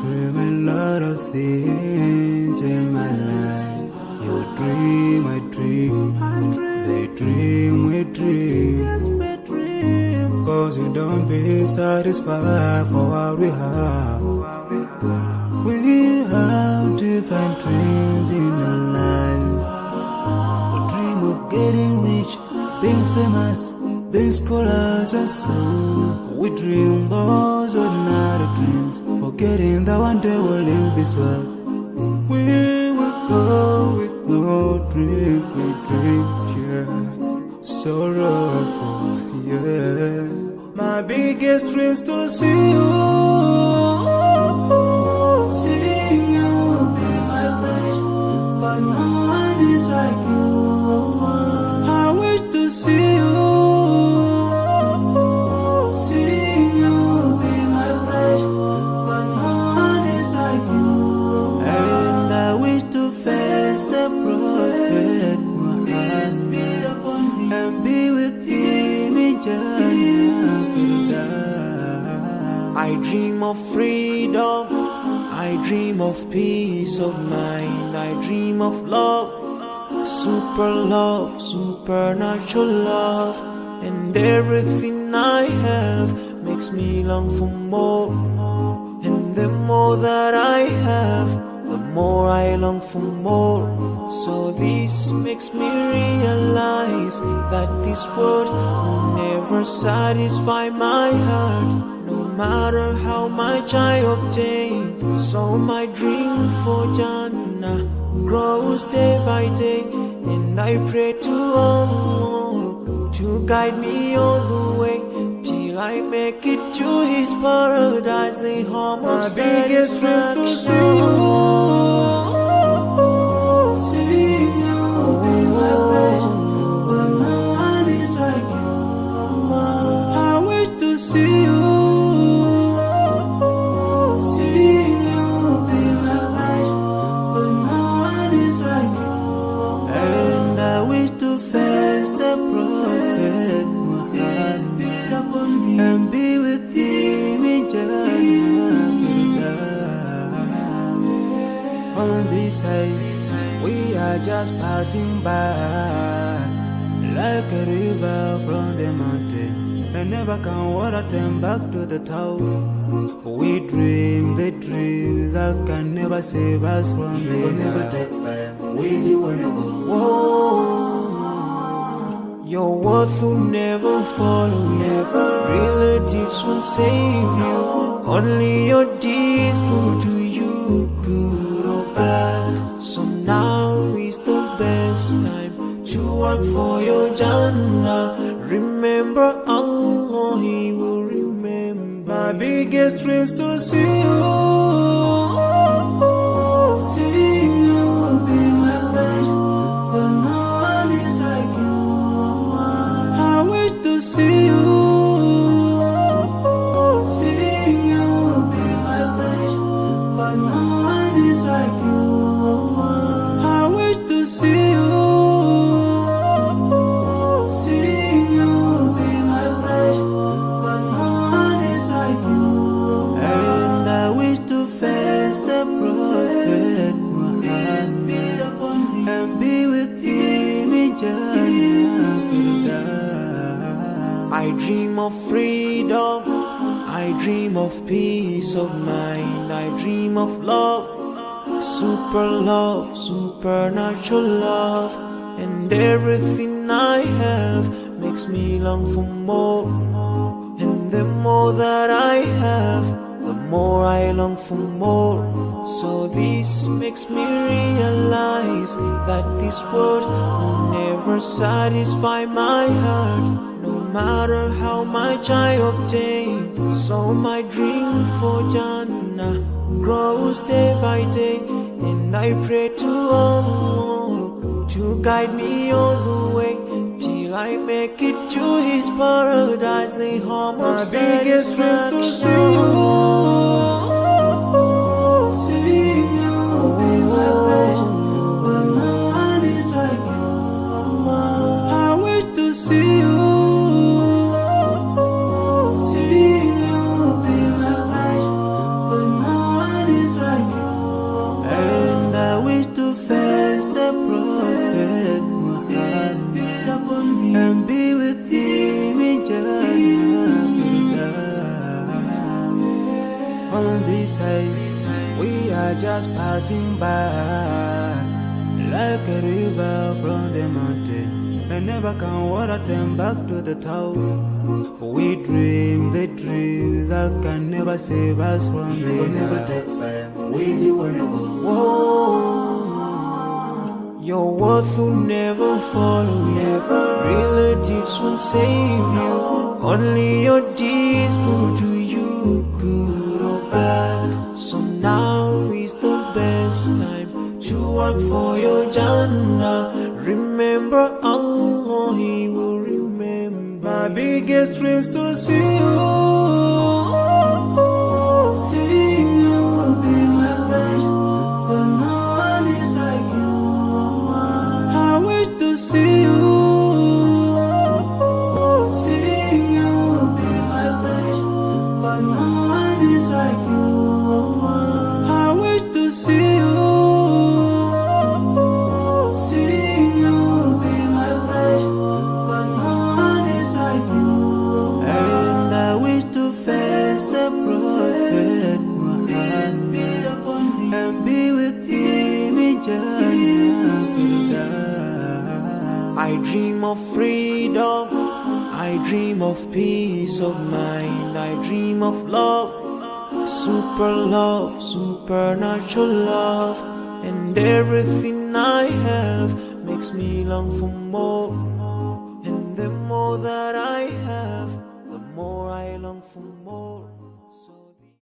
dream a lot of things in my life. You dream, I dream, they dream, we dream. Cause you don't be satisfied for what we have. We have different dreams in our life. We dream of getting rich, being famous, being scholars and so. We dream those ordinary dreams, forgetting that one day we'll leave this world. We will go with no dream, we dream, yeah. Sorrowful, yeah. My biggest dream's to see you. Seeing you will be my wish, but no one is like you. I wish to see you. Seeing you will be my wish, but no one is like you. And I wish to face the prophet Muhammad and be with him in Jannah. I dream of freedom, I dream of peace of mind, I dream of love, supernatural love, and everything I have makes me long for more. And the more that I have, the more I long for more. So this makes me realize that this world will never satisfy my heart, no matter how much I obtain. So my dream for Jannah grows day by day, and I pray to Allah to guide me all the way till I make it to His paradise, the home of satisfaction. My biggest dreams to see you. Seeing you will be my wish, but no one is like you. I wish to see you. Seeing you will be my wish, but no one is like you. And I wish to face the prophet Muhammad and be with him in Jannah. On this side, we are just passing by, like a river from the mountain, and never can water turn back to the town. We dream the dream that can never save us from the never take fire. With you when you go. Your worth will never follow, never. Relatives won't save you, only your deeds will do you good or bad. So now is the best time to work for your Jannah. Remember Allah, He will remember. My biggest dreams to see you. Seeing you will be my wish, but no one is like you. I wish to see you. Seeing you will be my wish, but no one is like you. I wish to see you. Seeing you will be my wish, but no one is like you. And I wish to face the prophet Muhammad and be with him in Jannah. I dream of freedom, I dream of peace of mind, I dream of love, supernatural love, and everything I have makes me long for more. And the more that I have, the more I long for more. So this makes me realize that this world will never satisfy my heart, no matter how much I obtain. So my dream for Jannah grows day by day, and I pray to Allah to guide me all the way till I make it to His paradise, the home of satisfaction. My biggest dreams to see you. Seeing you will be my wish, but no one is like you. I wish to see you. Seeing you will be my wish, but no one is say we are just passing by, like a river from the mountain, and never can water turn back to the town. We dream the dream that can never save us from the We'll never take fire with you when you go. Whoa. Your worth will never follow you. Relatives won't save you. Only your deeds will do you good or bad. So now is the best time to work for your Jannah. Remember Allah, He will remember. My biggest dreams to see you. Seeing you will be my pleasure, 'cause no one is like you. I wish to see you. Seeing you will be my pleasure, 'cause no one is like you. I wish to see you. Seeing you will be my pleasure, 'cause no one is like you. And I wish to face the Prophet Muhammad and be with him in Jannah. I dream of freedom, I dream of peace of mind, I dream of love, supernatural love, and everything I have makes me long for more. And the more that I have, the more I long for more.